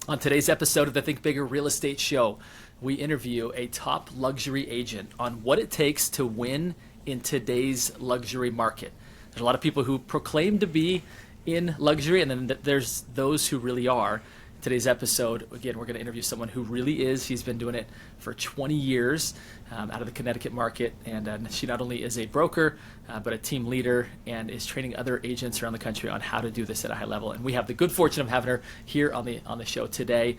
On today's episode of the Think Bigger Real Estate Show, we interview a top luxury agent on what it takes to win in today's luxury market. There's a lot of people who proclaim to be in luxury, and then there's those who really are. Today's episode, again, we're going to interview someone who really is. He's been doing it for 20 years out of the Connecticut market, and she not only is a broker, but a team leader, and is training other agents around the country on how to do this at a high level. And we have the good fortune of having her here on the show today.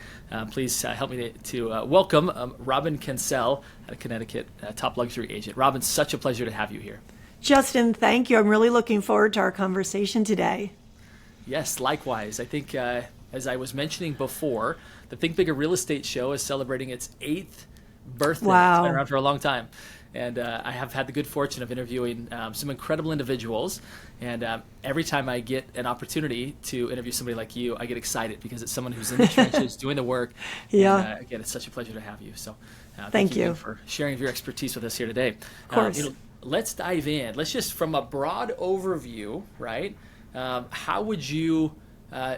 Please help me to welcome Robin Kencel, a Connecticut top luxury agent. Robin, such a pleasure to have you here. Justin, thank you. I'm really looking forward to our conversation today. Yes, likewise. I think, as I was mentioning before, the Think Bigger Real Estate Show is celebrating its 8th birthday. Wow. It's been around for a long time. And I have had the good fortune of interviewing some incredible individuals. And every time I get an opportunity to interview somebody like you, I get excited because it's someone who's in the trenches doing the work. Yeah. And, again, it's such a pleasure to have you. So thank you again for sharing your expertise with us here today. Of course. Let's dive in. Let's just, from a broad overview, right? How would you kind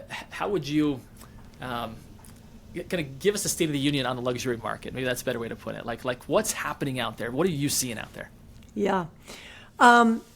of give us a state of the union on the luxury market? Maybe that's a better way to put it. Like what's happening out there? What are you seeing out there? Yeah.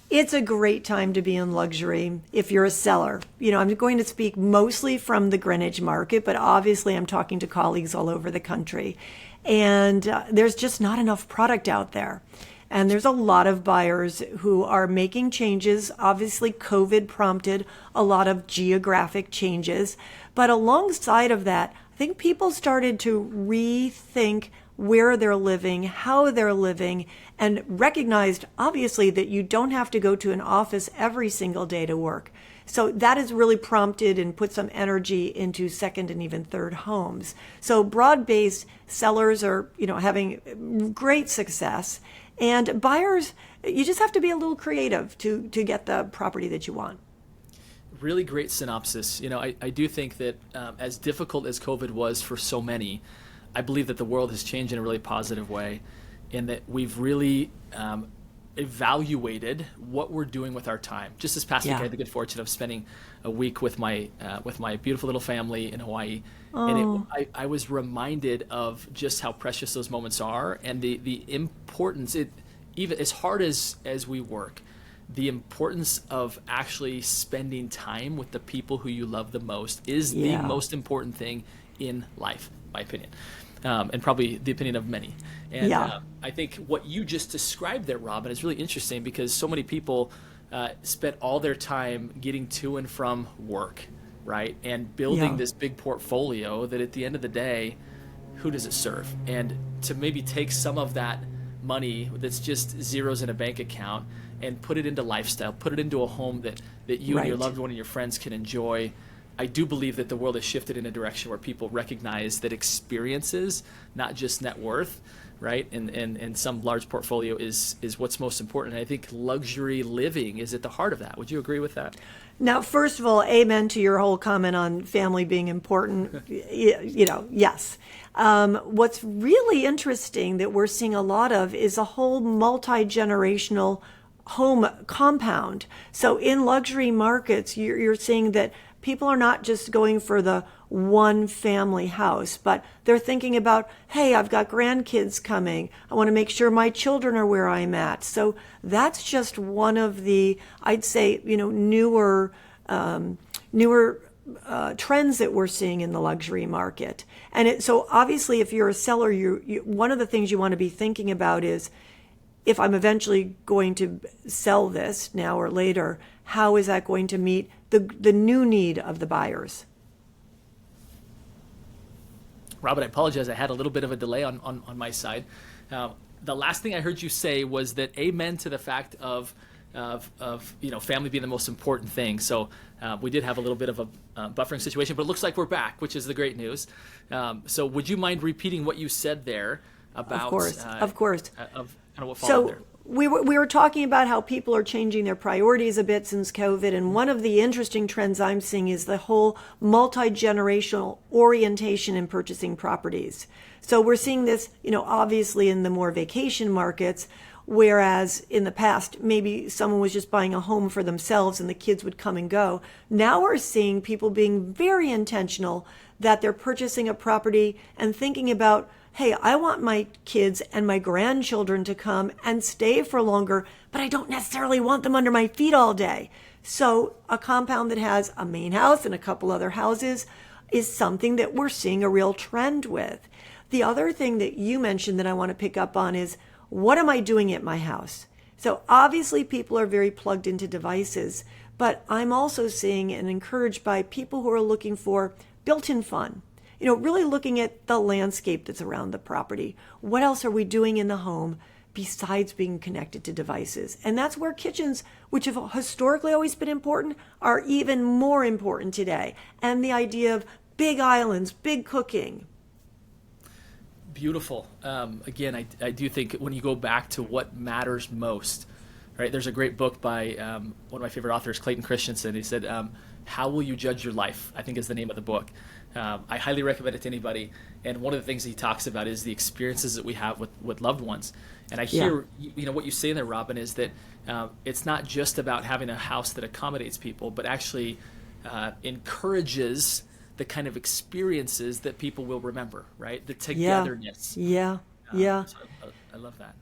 It's a great time to be in luxury if you're a seller. I'm going to speak mostly from the Greenwich market, but obviously I'm talking to colleagues all over the country. And there's just not enough product out there. And there's a lot of buyers who are making changes. Obviously, COVID prompted a lot of geographic changes. But alongside of that, I think people started to rethink where they're living, how they're living, and recognized, obviously, that you don't have to go to an office every single day to work. So that has really prompted and put some energy into second and even third homes. So broad-based sellers are, having great success. And buyers, you just have to be a little creative to get the property that you want. Really great synopsis. I do think that as difficult as COVID was for so many, I believe that the world has changed in a really positive way, and that we've really evaluated what we're doing with our time. Just this past week, I had the good fortune of spending a week with my beautiful little family in Hawaii. And I was reminded of just how precious those moments are, and the importance, even as hard as we work, the importance of actually spending time with the people who you love the most is the most important thing in life, in my opinion. And probably the opinion of many. And I think what you just described there, Robin, is really interesting because so many people spent all their time getting to and from work, right? And building this big portfolio that at the end of the day, who does it serve? And to maybe take some of that money that's just zeros in a bank account and put it into lifestyle, put it into a home that you and your loved one and your friends can enjoy. I do believe that the world has shifted in a direction where people recognize that experiences, not just net worth, right? And some large portfolio is what's most important. And I think luxury living is at the heart of that. Would you agree with that? Now, first of all, amen to your whole comment on family being important. Yes. What's really interesting that we're seeing a lot of is a whole multi-generational home compound. So in luxury markets, you're seeing that people are not just going for the one family house, but they're thinking about, hey, I've got grandkids coming. I want to make sure my children are where I'm at. So that's just one of the, I'd say, newer trends that we're seeing in the luxury market. And so obviously, if you're a seller, you one of the things you want to be thinking about is, if I'm eventually going to sell this now or later, how is that going to meet the new need of the buyers? Robin, I apologize. I had a little bit of a delay on my side. The last thing I heard you say was that amen to the fact of family being the most important thing. So we did have a little bit of a buffering situation, but it looks like we're back, which is the great news. So would you mind repeating what you said there about? Of course. Kind of what followed there. We were talking about how people are changing their priorities a bit since COVID, and one of the interesting trends I'm seeing is the whole multi-generational orientation in purchasing properties. So we're seeing this, obviously in the more vacation markets, Whereas in the past, maybe someone was just buying a home for themselves and the kids would come and go. Now we're seeing people being very intentional that they're purchasing a property and thinking about, hey, I want my kids and my grandchildren to come and stay for longer, but I don't necessarily want them under my feet all day. So a compound that has a main house and a couple other houses is something that we're seeing a real trend with. The other thing that you mentioned that I want to pick up on is, what am I doing at my house? So obviously people are very plugged into devices, but I'm also seeing and encouraged by people who are looking for built-in fun. Really looking at the landscape that's around the property. What else are we doing in the home besides being connected to devices? And that's where kitchens, which have historically always been important, are even more important today. And the idea of big islands, big cooking. Beautiful. Again, I do think when you go back to what matters most, right? There's a great book by one of my favorite authors, Clayton Christensen. He said, "How Will You Judge Your Life?" I think is the name of the book. I highly recommend it to anybody. And one of the things he talks about is the experiences that we have with loved ones. And I hear, what you say there, Robin, is that it's not just about having a house that accommodates people, but actually encourages the kind of experiences that people will remember, right? The togetherness. So I love that.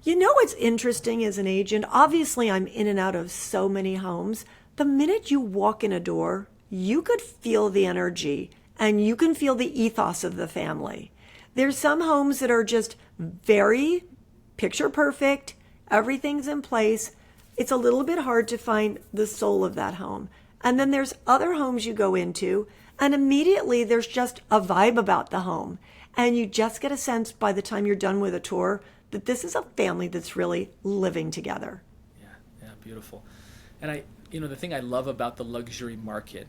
What's interesting as an agent, obviously I'm in and out of so many homes. The minute you walk in a door, you could feel the energy and you can feel the ethos of the family. There's some homes that are just very picture perfect, everything's in place. It's a little bit hard to find the soul of that home. And then there's other homes you go into and immediately there's just a vibe about the home. And you just get a sense by the time you're done with a tour that this is a family that's really living together. Yeah, beautiful. And the thing I love about the luxury market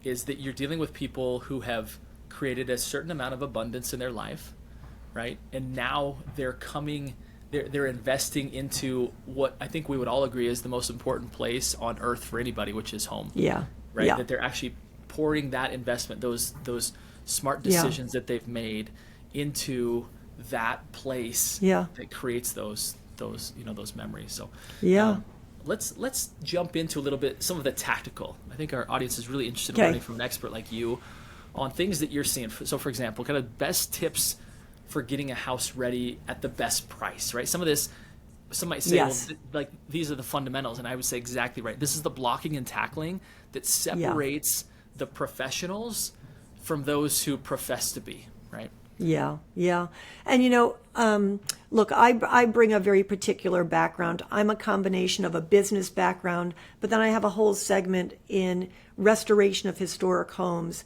is that you're dealing with people who have created a certain amount of abundance in their life, right? And now they're investing into what I think we would all agree is the most important place on earth for anybody, which is home. Yeah. Right? Yeah. That they're actually pouring that investment, those smart decisions that they've made into that place that creates those memories. So let's jump into a little bit some of the tactical. I think our audience is really interested in learning from an expert like you on things that you're seeing. So for example, kind of best tips for getting a house ready at the best price, right? Some might say, well, these are the fundamentals, and I would say exactly right. This is the blocking and tackling that separates the professionals from those who profess to be, right? Yeah. And look, I bring a very particular background. I'm a combination of a business background, but then I have a whole segment in restoration of historic homes,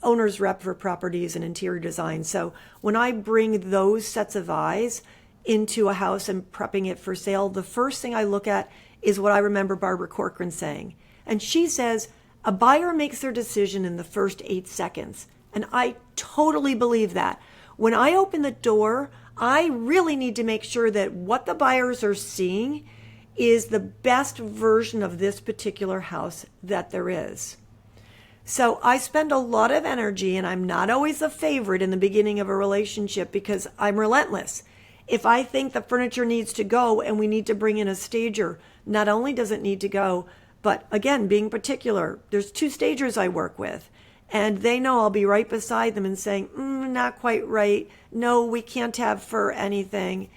owner's rep for properties and interior design. So when I bring those sets of eyes into a house and prepping it for sale, the first thing I look at is what I remember Barbara Corcoran saying. And she says, a buyer makes their decision in the first 8 seconds. And I totally believe that. When I open the door, I really need to make sure that what the buyers are seeing is the best version of this particular house that there is. So I spend a lot of energy, and I'm not always the favorite in the beginning of a relationship because I'm relentless. If I think the furniture needs to go and we need to bring in a stager, not only does it need to go, but again, being particular, there's 2 stagers I work with, and they know I'll be right beside them and saying, not quite right. No, we can't have for anything,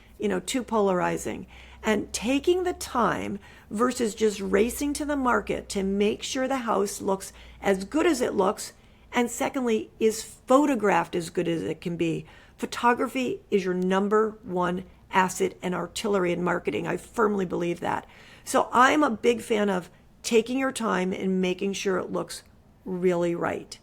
too polarizing. And taking the time versus just racing to the market to make sure the house looks as good as it looks, and secondly, is photographed as good as it can be. Photography is your number one asset and artillery in marketing. I firmly believe that. So I'm a big fan of taking your time and making sure it looks really right.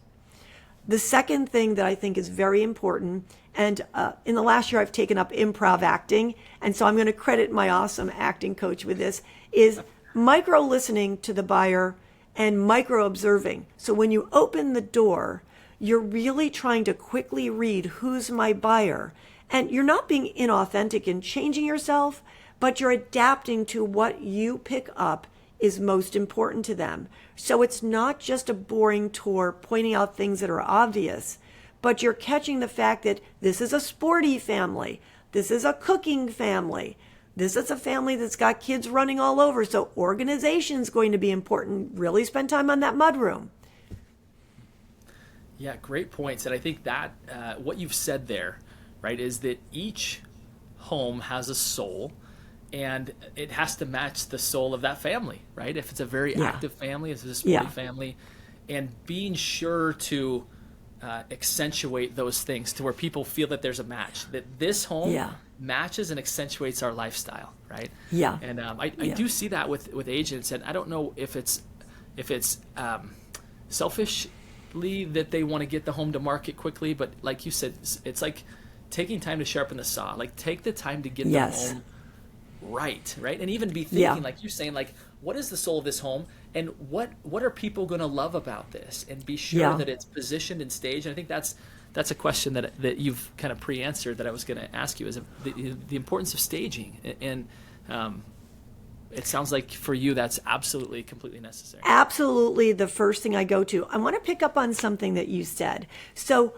The second thing that I think is very important, and in the last year I've taken up improv acting, and so I'm going to credit my awesome acting coach with this, is micro listening to the buyer and micro observing. So when you open the door, you're really trying to quickly read who's my buyer. And you're not being inauthentic in changing yourself, but you're adapting to what you pick up is most important to them. So it's not just a boring tour pointing out things that are obvious, but you're catching the fact that this is a sporty family, this is a cooking family, this is a family that's got kids running all over. So organization is going to be important. Really spend time on that mudroom. Yeah, great points. And I think that what you've said there, right, is that each home has a soul, and it has to match the soul of that family, right? If it's a very active family, if it's a sporty family, and being sure to accentuate those things to where people feel that there's a match, that this home matches and accentuates our lifestyle, right? Yeah. And I do see that with agents, and I don't know if it's selfishly that they want to get the home to market quickly, but like you said, it's like taking time to sharpen the saw. Like, take the time to get the home right, and even be thinking, like you're saying, like, what is the soul of this home, and what are people going to love about this, and be sure that it's positioned and staged. And I think that's a question that you've kind of pre-answered that I was going to ask you, is the importance of staging. And it sounds like for you that's absolutely completely necessary. Absolutely, the first thing I go to. I want to pick up on something that you said. So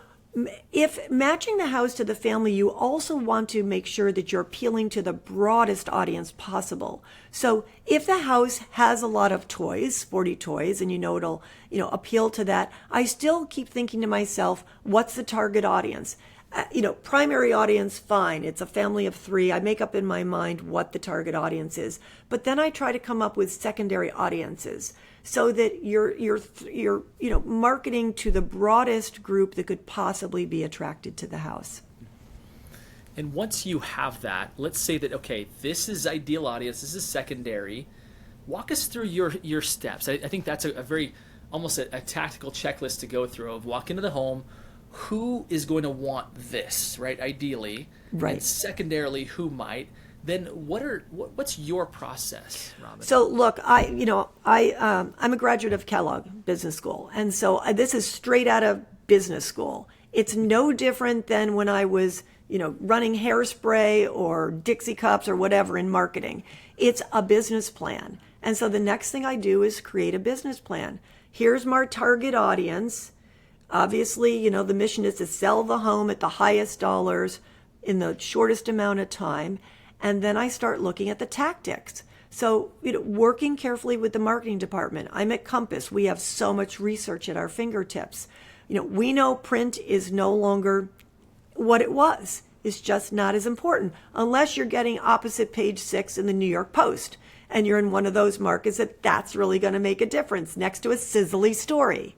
if matching the house to the family, you also want to make sure that you're appealing to the broadest audience possible. So if the house has a lot of toys, sporty toys, and it'll appeal to that, I still keep thinking to myself, what's the target audience? Primary audience, fine. It's a family of 3. I make up in my mind what the target audience is. But then I try to come up with secondary audiences so that you're marketing to the broadest group that could possibly be attracted to the house. And once you have that, let's say that, okay, this is ideal audience, this is secondary. Walk us through your steps. I think that's a very, almost a tactical checklist to go through of walk into the home. Who is going to want this, right? Ideally, right. And secondarily, who might? Then what's your process, Robin? So look, I'm a graduate of Kellogg Business School, and so this is straight out of business school. It's no different than when I was, running Hairspray or Dixie Cups or whatever in marketing. It's a business plan, and so the next thing I do is create a business plan. Here's my target audience. Obviously, the mission is to sell the home at the highest dollars in the shortest amount of time. And then I start looking at the tactics. So, working carefully with the marketing department. I'm at Compass. We have so much research at our fingertips. We know print is no longer what it was. It's just not as important unless you're getting opposite page 6 in the New York Post. And you're in one of those markets that's really going to make a difference next to a sizzly story.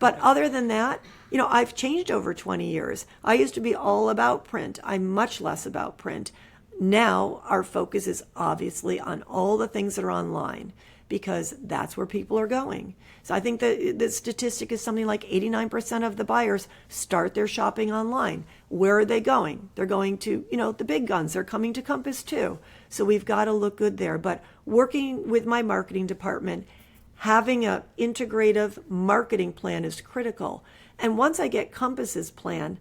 But other than that, I've changed over 20 years. I used to be all about print. I'm much less about print. Now our focus is obviously on all the things that are online because that's where people are going. So I think the statistic is something like 89% of the buyers start their shopping online. Where are they going? They're going to, the big guns. They're coming to Compass too. So we've got to look good there. But working with my marketing department, having an integrative marketing plan is critical. And once I get Compass's plan,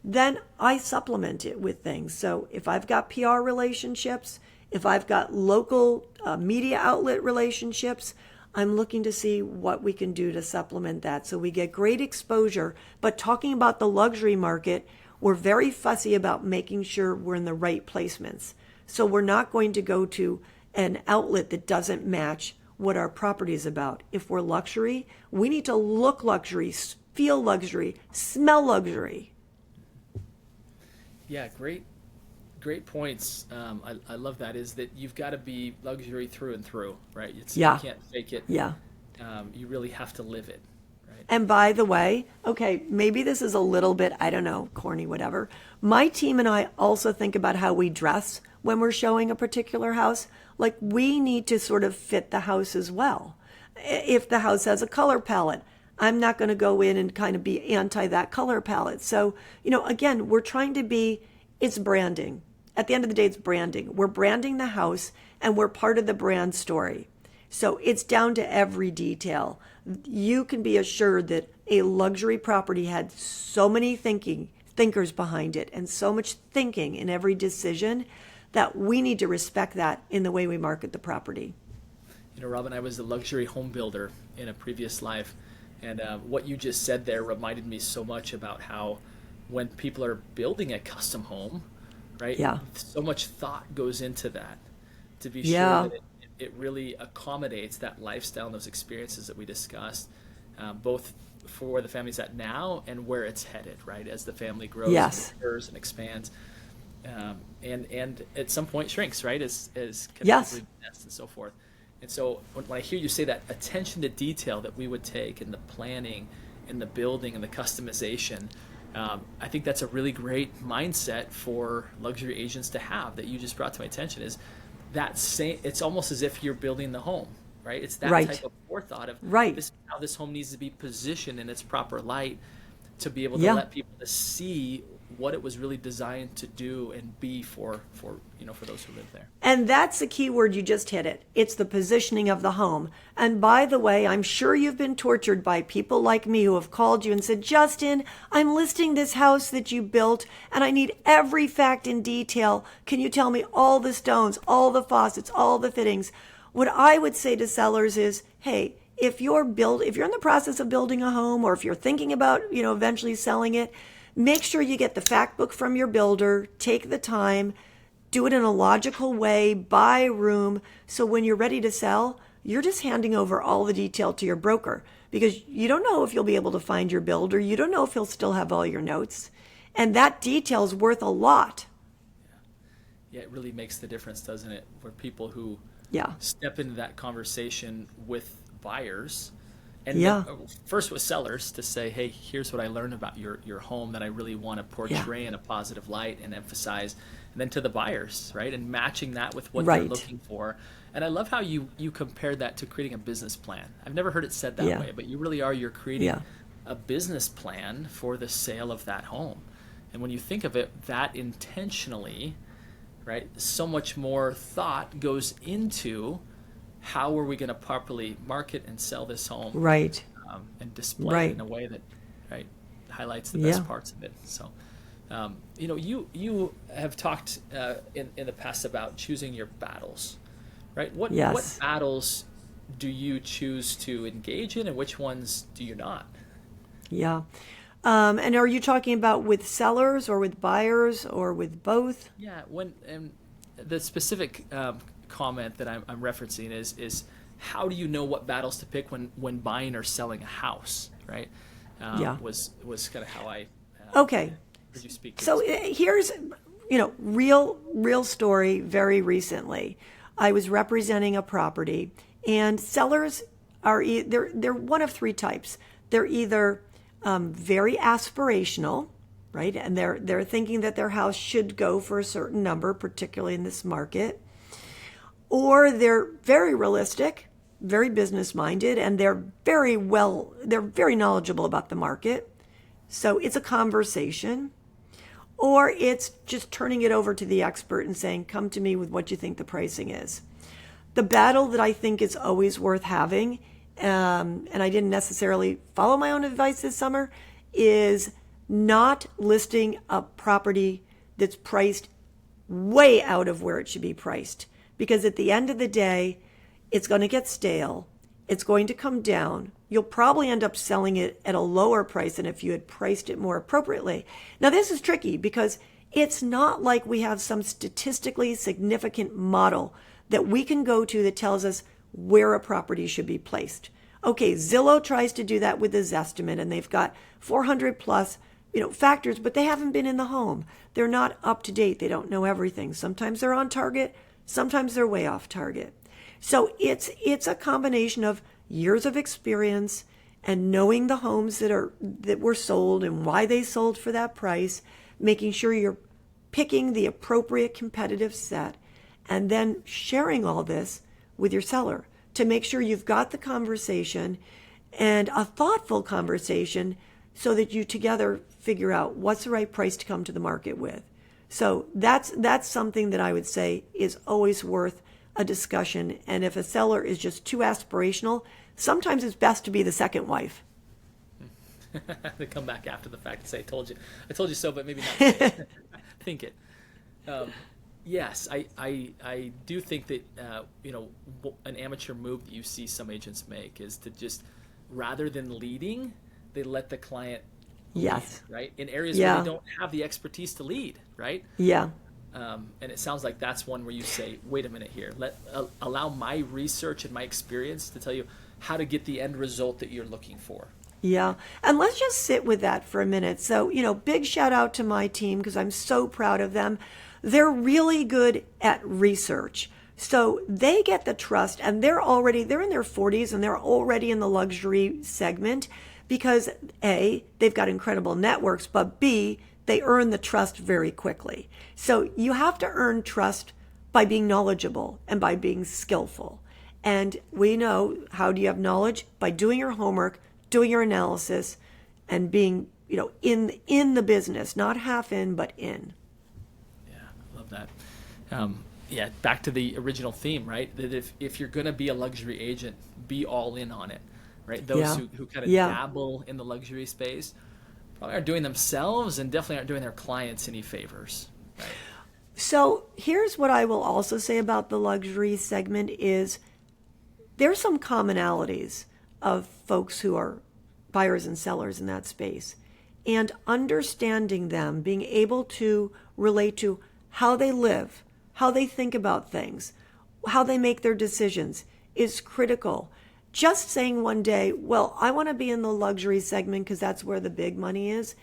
then I supplement it with things. So if I've got PR relationships, if I've got local media outlet relationships, I'm looking to see what we can do to supplement that. So we get great exposure. But talking about the luxury market, we're very fussy about making sure we're in the right placements. So we're not going to go to an outlet that doesn't match what our property is about. If we're luxury, we need to look luxury, feel luxury, smell luxury. Yeah, great points. I love that, is that you've got to be luxury through and through, right? You can't fake it. Yeah. You really have to live it, right? And by the way, okay, maybe this is a little bit, I don't know, corny, whatever. My team and I also think about how we dress when we're showing a particular house. Like, we need to sort of fit the house as well. If the house has a color palette, I'm not going to go in and kind of be anti that color palette. So, again, we're trying to be, it's branding. At the end of the day, it's branding. We're branding the house and we're part of the brand story. So it's down to every detail. You can be assured that a luxury property had so many thinkers behind it and so much thinking in every decision that we need to respect that in the way we market the property. Robin, I was a luxury home builder in a previous life. And what you just said there reminded me so much about how when people are building a custom home, right? Yeah. So much thought goes into that. to be Yeah. sure that it really accommodates that lifestyle and those experiences that we discussed, both for where the family's at now and where it's headed, right? As the family grows Yes. and matures and expands, and at some point shrinks, right? As Yes. nests and so forth. And so when I hear you say that attention to detail that we would take in the planning, in the building, and the customization, I think that's a really great mindset for luxury agents to have that you just brought to my attention. Is that same? It's almost as if you're building the home, right? It's that Right. type of forethought of Right. this is how this home needs to be positioned in its proper light to be able to Yeah. let people to see what it was really designed to do and be for those who live there. And that's the key word, you just hit it. It's the positioning of the home. And by the way, I'm sure you've been tortured by people like me who have called you and said, Justin, I'm listing this house that you built and I need every fact in detail. Can you tell me all the stones, all the faucets, all the fittings? What I would say to sellers is, hey, if you're in the process of building a home, or if you're thinking about, eventually selling it, make sure you get the fact book from your builder, take the time, do it in a logical way, buy room, so when you're ready to sell, you're just handing over all the detail to your broker, because you don't know if you'll be able to find your builder. You don't know if he'll still have all your notes. And that detail's worth a lot. Yeah, it really makes the difference, doesn't it? For people who Yeah. step into that conversation with buyers, and Yeah. first with sellers, to say, hey, here's what I learned about your home that I really want to portray in a positive light and emphasize. And then to the buyers, right? And matching that with what they're Right. looking for. And I love how you compared that to creating a business plan. I've never heard it said that Yeah. way, but you're creating Yeah. a business plan for the sale of that home. And when you think of it that intentionally, right, so much more thought goes into how are we going to properly market and sell this home, Right. and display Right. it in a way that, right, highlights the best Yeah. parts of it. So, you have talked in the past about choosing your battles, right? What Yes. battles do you choose to engage in, and which ones do you not? Yeah. And are you talking about with sellers or with buyers or with both? Yeah, when the specific comment that I'm referencing is how do you know what battles to pick when buying or selling a house, right? Yeah. Was kind of how I Okay. heard you speak to So this. here's, real story. Very recently, I was representing a property, and sellers are they're one of three types. They're either very aspirational, right, and they're thinking that their house should go for a certain number, particularly in this market, or they're very realistic, very business minded, and they're very knowledgeable about the market. So it's a conversation. Or it's just turning it over to the expert and saying, come to me with what you think the pricing is. The battle that I think is always worth having, and I didn't necessarily follow my own advice this summer, is not listing a property that's priced way out of where it should be priced. Because at the end of the day, it's going to get stale. It's going to come down. You'll probably end up selling it at a lower price than if you had priced it more appropriately. Now, this is tricky because it's not like we have some statistically significant model that we can go to that tells us where a property should be placed. Okay, Zillow tries to do that with the Zestimate, and they've got 400 plus factors, but they haven't been in the home. They're not up to date. They don't know everything. Sometimes they're on target. Sometimes they're way off target. So it's a combination of years of experience and knowing the homes that were sold and why they sold for that price, making sure you're picking the appropriate competitive set, and then sharing all this with your seller to make sure you've got the conversation, and a thoughtful conversation, so that you together figure out what's the right price to come to the market with. So that's something that I would say is always worth a discussion. And if a seller is just too aspirational, sometimes it's best to be the second wife. They come back after the fact and say, I told you so, but maybe not. Think it. Yes, I do think that an amateur move that you see some agents make is to just, rather than leading, they let the client lead, Yes. right? In areas where they don't have the expertise to lead, right? Yeah. And it sounds like that's one where you say, wait a minute here, allow my research and my experience to tell you how to get the end result that you're looking for. Yeah. And let's just sit with that for a minute. So, big shout out to my team because I'm so proud of them. They're really good at research. So they get the trust, and they're in their 40s and they're already in the luxury segment because A, they've got incredible networks, but B, they earn the trust very quickly. So you have to earn trust by being knowledgeable and by being skillful. And we know, how do you have knowledge? By doing your homework, doing your analysis, and being, in the business, not half in, but in. Yeah, I love that. Yeah, back to the original theme, right? That if you're going to be a luxury agent, be all in on it, right? Those who kind of dabble in the luxury space probably aren't doing themselves and definitely aren't doing their clients any favors, right? So here's what I will also say about the luxury segment is there's some commonalities of folks who are buyers and sellers in that space, and understanding them, being able to relate to how they live, how they think about things, how they make their decisions is critical. Just saying one day, well, I want to be in the luxury segment because that's where the big money is,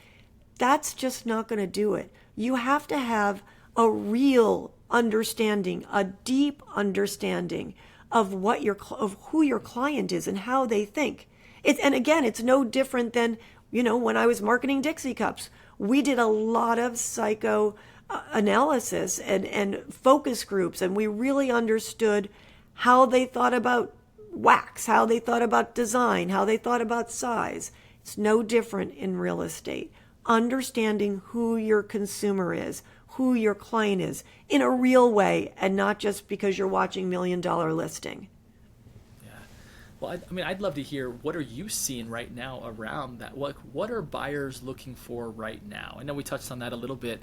that's just not going to do it. You have to have a real understanding, a deep understanding of who your client is and how they think. And again, it's no different than, when I was marketing Dixie cups. We did a lot of psychoanalysis and focus groups, and we really understood how they thought about wax, how they thought about design, how they thought about size. It's no different in real estate. Understanding who your consumer is, who your client is in a real way, and not just because you're watching $1 Million Listing. Yeah. Well, I'd love to hear, what are you seeing right now around that? What are buyers looking for right now? I know we touched on that a little bit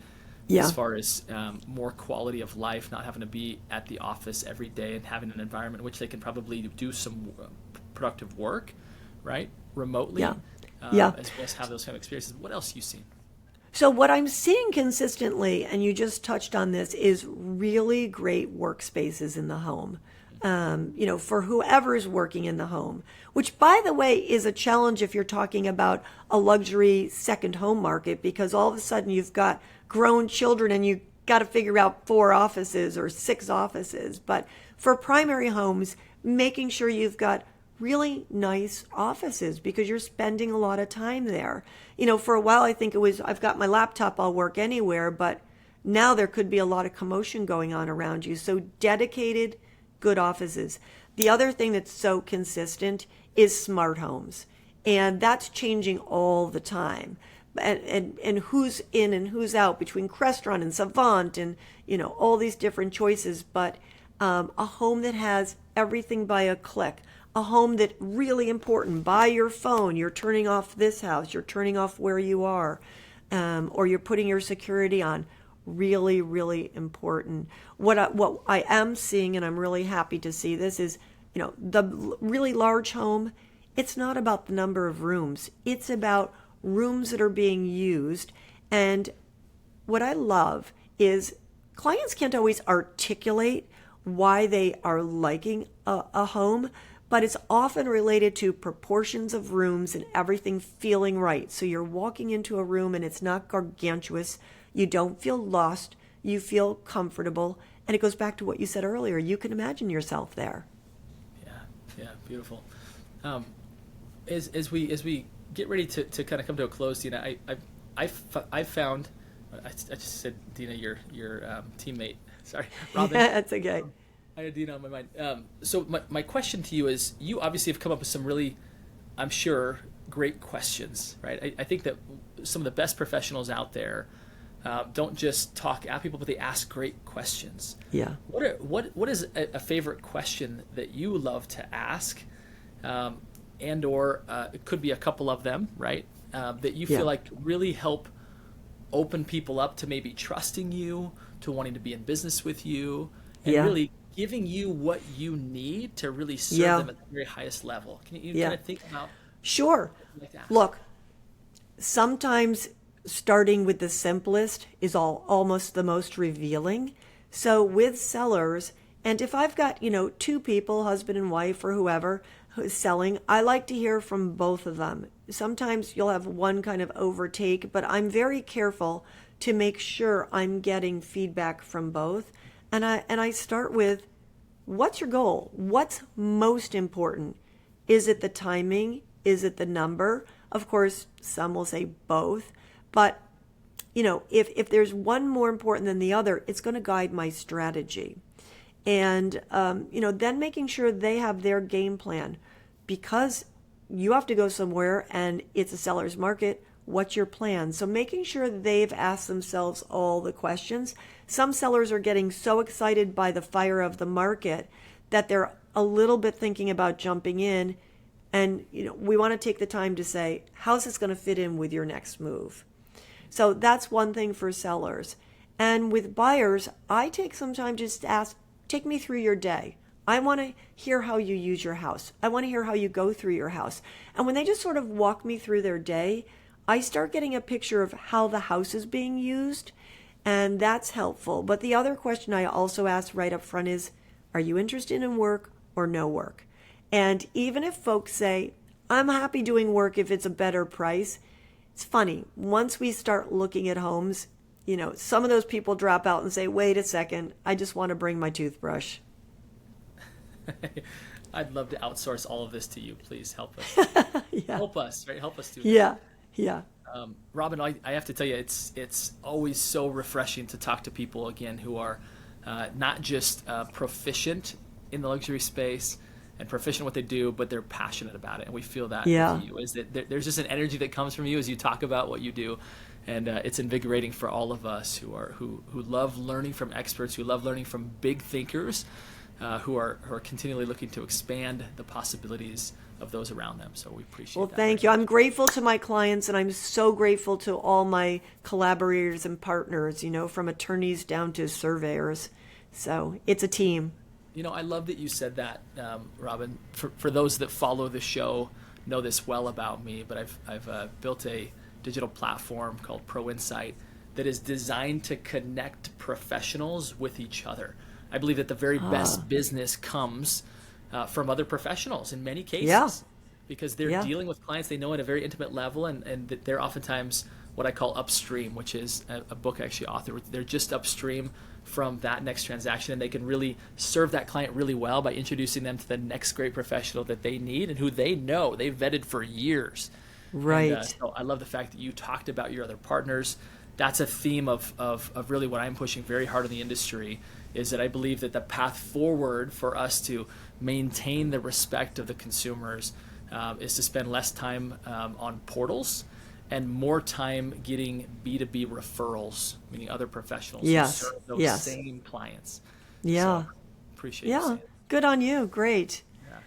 as far as more quality of life, not having to be at the office every day and having an environment in which they can probably do some productive work, right? Remotely, as well as have those kind of experiences. What else have you seen? So what I'm seeing consistently, and you just touched on this, is really great workspaces in the home, for whoever's working in the home, which, by the way, is a challenge if you're talking about a luxury second home market, because all of a sudden you've got grown children and you got to figure out 4 offices or 6 offices. But for primary homes, making sure you've got really nice offices because you're spending a lot of time there. For a while, I think it was, I've got my laptop, I'll work anywhere, but now there could be a lot of commotion going on around you. So dedicated, good offices. The other thing that's so consistent is smart homes. And that's changing all the time. And who's in and who's out between Crestron and Savant and, all these different choices. But a home that has everything by a click. A home that really important, by your phone, you're turning off this house, you're turning off where you are, or you're putting your security on. Really, really important. What I am seeing, and I'm really happy to see this, is, the really large home, it's not about the number of rooms. It's about rooms that are being used. And what I love is clients can't always articulate why they are liking a home, but it's often related to proportions of rooms and everything feeling right. So you're walking into a room and it's not gargantuous. You don't feel lost. You feel comfortable. And it goes back to what you said earlier. You can imagine yourself there. Yeah, beautiful. As we get ready to kind of come to a close, Dina, I found, I just said, Dina, your teammate. Sorry, Robin. That's okay. I had Dina on my mind. So my question to you is, you obviously have come up with some really, I'm sure, great questions, right? I think that some of the best professionals out there don't just talk at people, but they ask great questions. Yeah. What is a favorite question that you love to ask, and or it could be a couple of them, right? That you feel like really help open people up to maybe trusting you, to wanting to be in business with you, and really giving you what you need to really serve them at the very highest level. Can you kind of think about? Sure. Like that? Look, sometimes starting with the simplest is almost the most revealing. So with sellers, and if I've got, two people, husband and wife or whoever, who's selling, I like to hear from both of them. Sometimes you'll have one kind of overtake, but I'm very careful to make sure I'm getting feedback from both. And I start with, what's your goal? What's most important? Is it the timing? Is it the number? Of course, some will say both, but if there's one more important than the other, it's going to guide my strategy. And, then making sure they have their game plan, because you have to go somewhere and it's a seller's market. What's your plan? So making sure they've asked themselves all the questions. Some sellers are getting so excited by the fire of the market that they're a little bit thinking about jumping in. And, we want to take the time to say, how's this going to fit in with your next move? So that's one thing for sellers. And with buyers, I take some time just to ask, take me through your day. I want to hear how you use your house. I want to hear how you go through your house. And when they just sort of walk me through their day, I start getting a picture of how the house is being used, and that's helpful. But the other question I also ask right up front is, are you interested in work or no work? And even if folks say, I'm happy doing work if it's a better price, it's funny. Once we start looking at homes, some of those people drop out and say, wait a second, I just want to bring my toothbrush. I'd love to outsource all of this to you. Please help us. Yeah. Help us, right? Help us do that. Yeah. Robin, I have to tell you, it's always so refreshing to talk to people again who are not just proficient in the luxury space and proficient in what they do, but they're passionate about it. And we feel that with you. Is that there's just an energy that comes from you as you talk about what you do. And it's invigorating for all of us who love learning from experts, who love learning from big thinkers, who are continually looking to expand the possibilities of those around them. So we appreciate that. Well, thank you. I'm grateful to my clients, and I'm so grateful to all my collaborators and partners, from attorneys down to surveyors. So it's a team. I love that you said that, Robin. For those that follow the show, know this well about me, but I've built a digital platform called ProInsight that is designed to connect professionals with each other. I believe that the very best business comes from other professionals in many cases, because they're dealing with clients they know at a very intimate level, and that they're oftentimes what I call upstream, which is a book I actually authored. They're just upstream from that next transaction, and they can really serve that client really well by introducing them to the next great professional that they need and who they know they've vetted for years. Right. And, so I love the fact that you talked about your other partners. That's a theme of really what I'm pushing very hard in the industry, is that I believe that the path forward for us to maintain the respect of the consumers is to spend less time on portals and more time getting B2B referrals, meaning other professionals who serve those same clients. Yeah. So, appreciate you saying that. Good on you. Great. Yeah.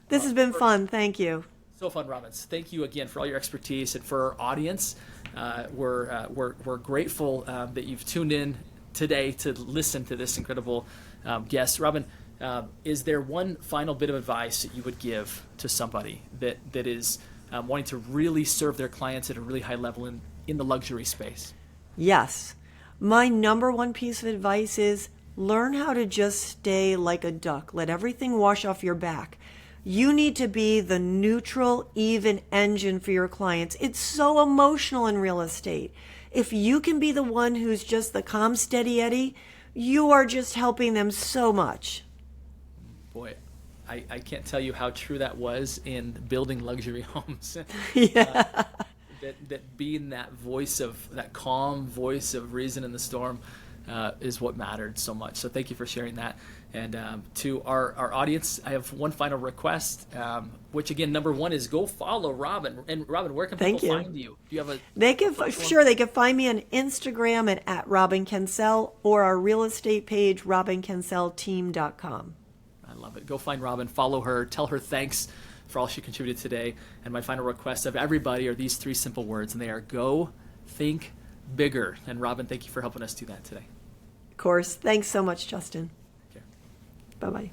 This has been fun. Thank you. So fun, Robin. Thank you again for all your expertise, and for our audience. We're grateful that you've tuned in today to listen to this incredible guest. Robin, is there one final bit of advice that you would give to somebody that is wanting to really serve their clients at a really high level in the luxury space? Yes. My number one piece of advice is learn how to just stay like a duck. Let everything wash off your back. You need to be the neutral, even engine for your clients. It's so emotional in real estate. If you can be the one who's just the calm, steady Eddie, you are just helping them so much. Boy, I can't tell you how true that was in building luxury homes. Yeah. That being that calm voice of reason in the storm is what mattered so much. So thank you for sharing that. And to our audience, I have one final request, which again, number one is go follow Robin. And Robin, where can people find you? Do you have a? They can find me on Instagram at Robin Kencel, or our real estate page, robinkencelteam.com. I love it. Go find Robin, follow her, tell her thanks for all she contributed today. And my final request of everybody are these three simple words, and they are go, think bigger. And Robin, thank you for helping us do that today. Of course. Thanks so much, Justin. Okay. Bye-bye.